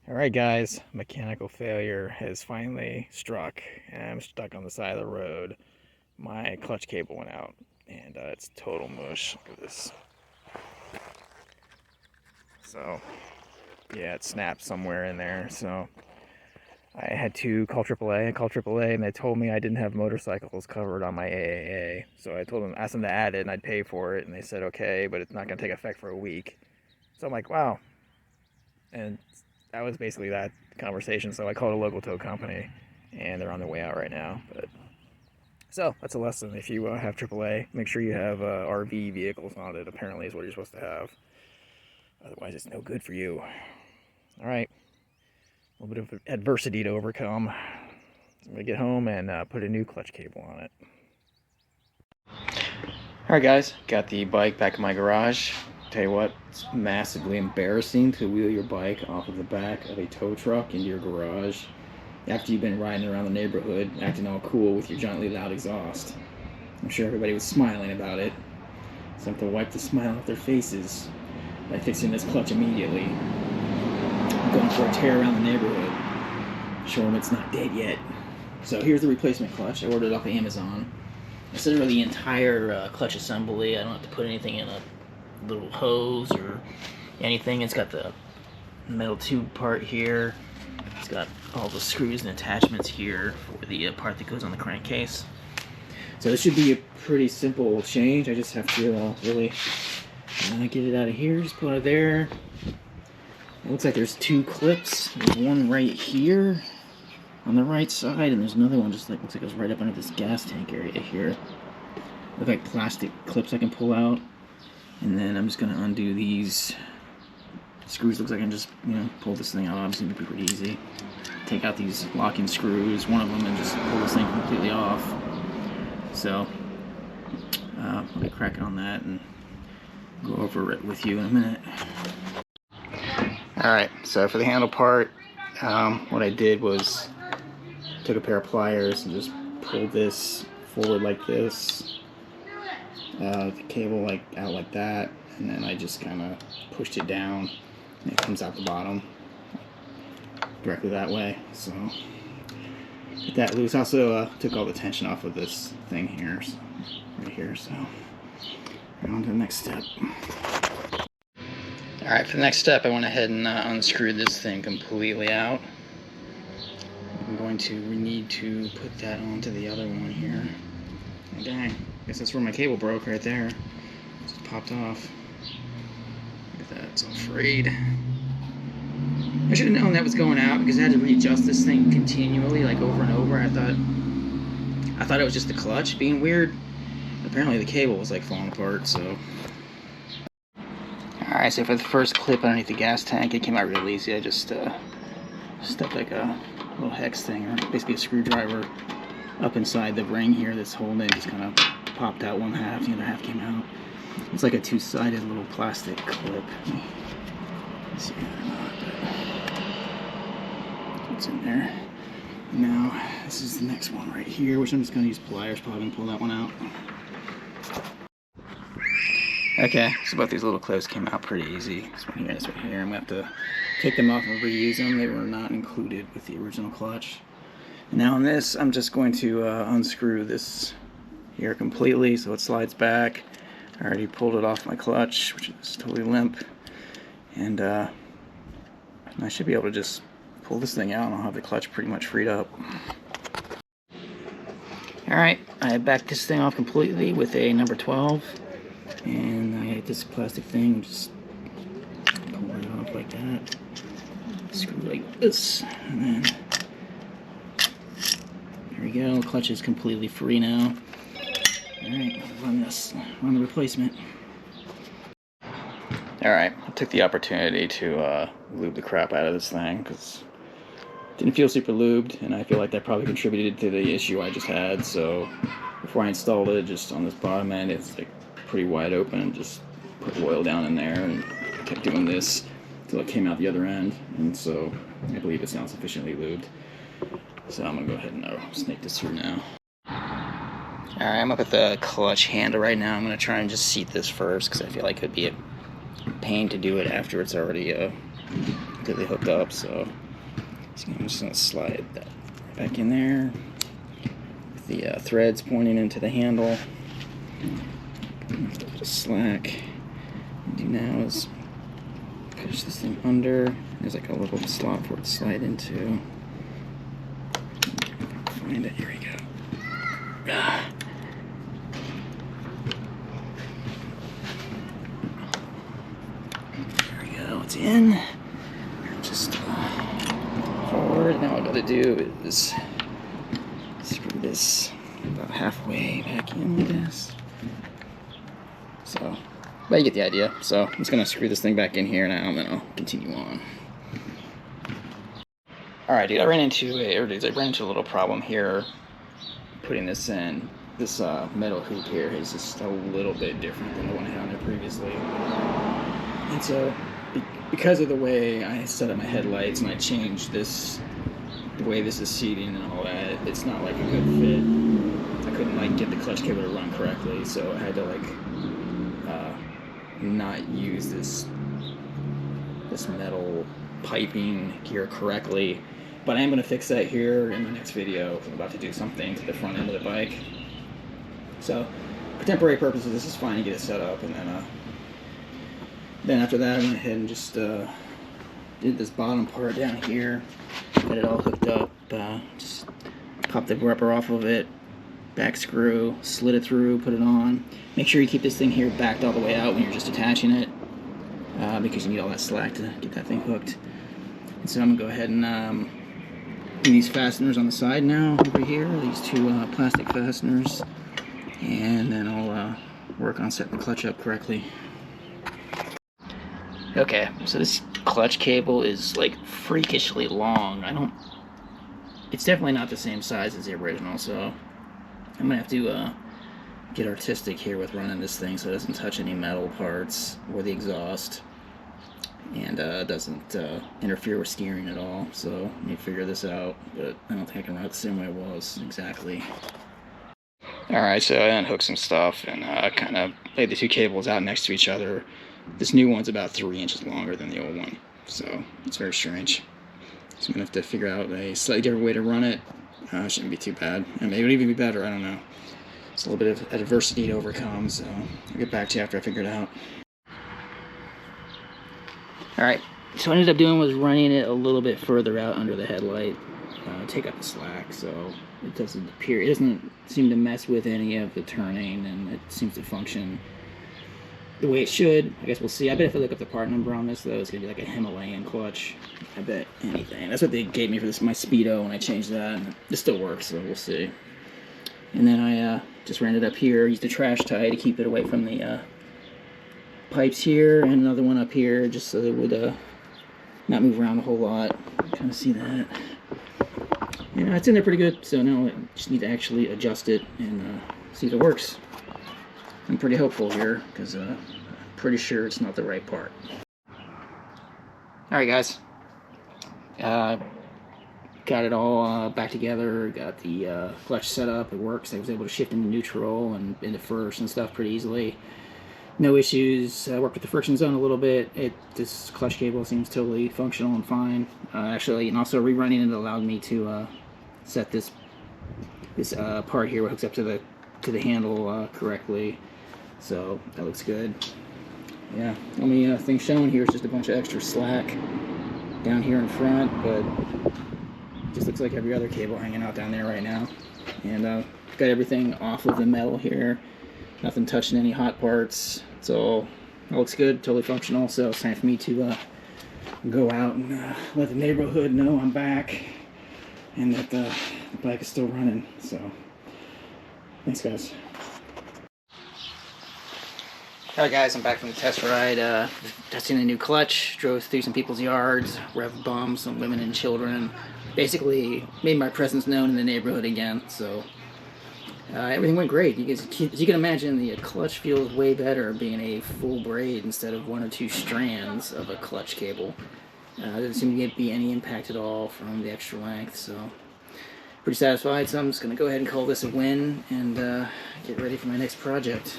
Alright guys, mechanical failure has finally struck and I'm stuck on the side of the road. My clutch cable went out and it's total mush. Look at this. So yeah, it snapped somewhere in there. So I had to call AAA. I called AAA and they told me I didn't have motorcycles covered on my AAA. So I told them, asked them to add it and I'd pay for it, and they said okay, but it's not going to take effect for a week. So I'm like, wow. And that was basically that conversation. So I called a local tow company and they're on their way out right now. But so that's a lesson. If you have AAA, make sure you have RV vehicles on it. Apparently is what you're supposed to have. Otherwise it's no good for you. All right, a little bit of adversity to overcome. I'm gonna get home and put a new clutch cable on it. All right guys, got the bike back in my garage. Tell you what, it's massively embarrassing to wheel your bike off of the back of a tow truck into your garage after you've been riding around the neighborhood acting all cool with your giantly loud exhaust. I'm sure everybody was smiling about it, so I have to wipe the smile off their faces by fixing this clutch immediately. I'm going for a tear around the neighborhood, show them it's not dead yet. So here's the replacement clutch. I ordered it off of Amazon. Instead of the entire clutch assembly, I don't have to put anything in a little hose or anything. It's got the metal tube part here. It's got all the screws and attachments here for the part that goes on the crankcase. So this should be a pretty simple change. I just have to really get it out of here. Just put it there. It looks like there's two clips. There's one right here on the right side, and there's another one just like looks like it was right up under this gas tank area here. Look like plastic clips I can pull out. And then I'm just gonna undo these screws. Looks like I can just, pull this thing out. Obviously, it'd be pretty easy. Take out these locking screws, one of them, and just pull this thing completely off. So, I'll get cracking on that and go over it with you in a minute. Alright, so for the handle part, what I did was took a pair of pliers and just pulled this forward like this. The cable out like that, and then I just kind of pushed it down and it comes out the bottom directly that way. So get that loose. Also took all the tension off of this thing here, so, right here. So on to the next step. Alright, for the next step I went ahead and unscrewed this thing completely out. I'm going to need to put that onto the other one here. Oh, dang, I guess that's where my cable broke right there. It just popped off. Look at that, it's all frayed. I should have known that was going out because I had to readjust this thing continually, like over and over. I thought it was just the clutch being weird. Apparently the cable was like falling apart, so. Alright, so for the first clip underneath the gas tank, it came out real easy. I just stuck like a little hex thing, or basically a screwdriver, up inside the ring here that's holding it. Just kind of popped out one half, the other half came out. It's like a two-sided little plastic clip. Let's see or not, but what's in there. Now, this is the next one right here, which I'm just going to use pliers, probably going to pull that one out. Okay, so both these little clips came out pretty easy. This one here and this one here. I'm going to have to take them off and reuse them. They were not included with the original clutch. Now on this, I'm just going to unscrew this here completely so it slides back. I already pulled it off my clutch, which is totally limp. And I should be able to just pull this thing out and I'll have the clutch pretty much freed up. Alright, I backed this thing off completely with a number 12. And I had this plastic thing, just pull it off like that. Screw like this, and then there we go. Clutch is completely free now. Alright, run the replacement. Alright, I took the opportunity to lube the crap out of this thing because it didn't feel super lubed, and I feel like that probably contributed to the issue I just had. So before I installed it, just on this bottom end, it's like pretty wide open. Just put oil down in there and kept doing this until it came out the other end, and so I believe it's now sufficiently lubed. So I'm gonna go ahead and snake this through now. Alright, I'm up at the clutch handle right now. I'm gonna try and just seat this first because I feel like it would be a pain to do it after it's already completely hooked up, so I'm just going to slide that back in there with the threads pointing into the handle. Just slack. What I do now is push this thing under. There's like a little slot for it to slide into. Find it. Here we go. There we go. It's in. Just forward. Now all I gotta do is screw this about halfway back in, I guess. So, but you get the idea. So I'm just gonna screw this thing back in here now, and then I'll continue on. All right, dude. I ran into a little problem here putting this in. This metal hoop here is just a little bit different than the one I had on there previously, and so because of the way I set up my headlights and I changed this, the way this is seating and all that, it's not like a good fit. I couldn't like get the clutch cable to run correctly, so I had to like not use this metal piping here correctly. But I am going to fix that here in the next video. I'm about to do something to the front end of the bike. So for temporary purposes, this is fine to get it set up, and then after that I went ahead and just did this bottom part down here, got it all hooked up, just popped the rubber off of it, back screw, slid it through, put it on. Make sure you keep this thing here backed all the way out when you're just attaching it, because you need all that slack to get that thing hooked. And so I'm going to go ahead and do these fasteners on the side now over here, these two plastic fasteners, and then I'll work on setting the clutch up correctly. Okay, so this clutch cable is like freakishly long. It's definitely not the same size as the original, so I'm gonna have to get artistic here with running this thing so it doesn't touch any metal parts or the exhaust, and doesn't interfere with steering at all. So let me figure this out, but I don't think I can run it the same way it was exactly. Alright, so I unhooked some stuff and kind of laid the two cables out next to each other. This new one's about 3 inches longer than the old one, so it's very strange. So I'm going to have to figure out a slightly different way to run it. Shouldn't be too bad. And maybe it would even be better, I don't know. It's a little bit of adversity to overcome, so I'll get back to you after I figure it out. Alright, so what I ended up doing was running it a little bit further out under the headlight, take up the slack, so it doesn't seem to mess with any of the turning, and it seems to function the way it should. I guess we'll see. I bet if I look up the part number on this, though, it's gonna be like a Himalayan clutch. I bet anything. That's what they gave me for this, my Speedo, when I changed that, and it still works, so we'll see. And then I just ran it up here, used a trash tie to keep it away from the pipes here, and another one up here, just so it would not move around a whole lot. Kind of see that. Yeah, it's in there pretty good, so now I just need to actually adjust it and see if it works. I'm pretty hopeful here, because I'm pretty sure it's not the right part. Alright guys, got it all back together, got the clutch set up, it works. I was able to shift into neutral and into first and stuff pretty easily. No issues. Worked with the friction zone a little bit. This clutch cable seems totally functional and fine. Actually, and also rerunning it allowed me to set this part here, what hooks up to the handle correctly. So that looks good. Yeah, only thing shown here is just a bunch of extra slack down here in front, but it just looks like every other cable hanging out down there right now. And got everything off of the metal here. Nothing touching any hot parts. So it looks good, totally functional. So it's time for me to go out and let the neighborhood know I'm back and that the bike is still running. So thanks, guys. Alright guys, I'm back from the test ride, testing a new clutch, drove through some people's yards, rev bombed some women and children, basically made my presence known in the neighborhood again. So everything went great. As you can imagine, the clutch feels way better being a full braid instead of 1 or 2 strands of a clutch cable. There doesn't seem to be any impact at all from the extra length, so pretty satisfied. So I'm just going to go ahead and call this a win and get ready for my next project.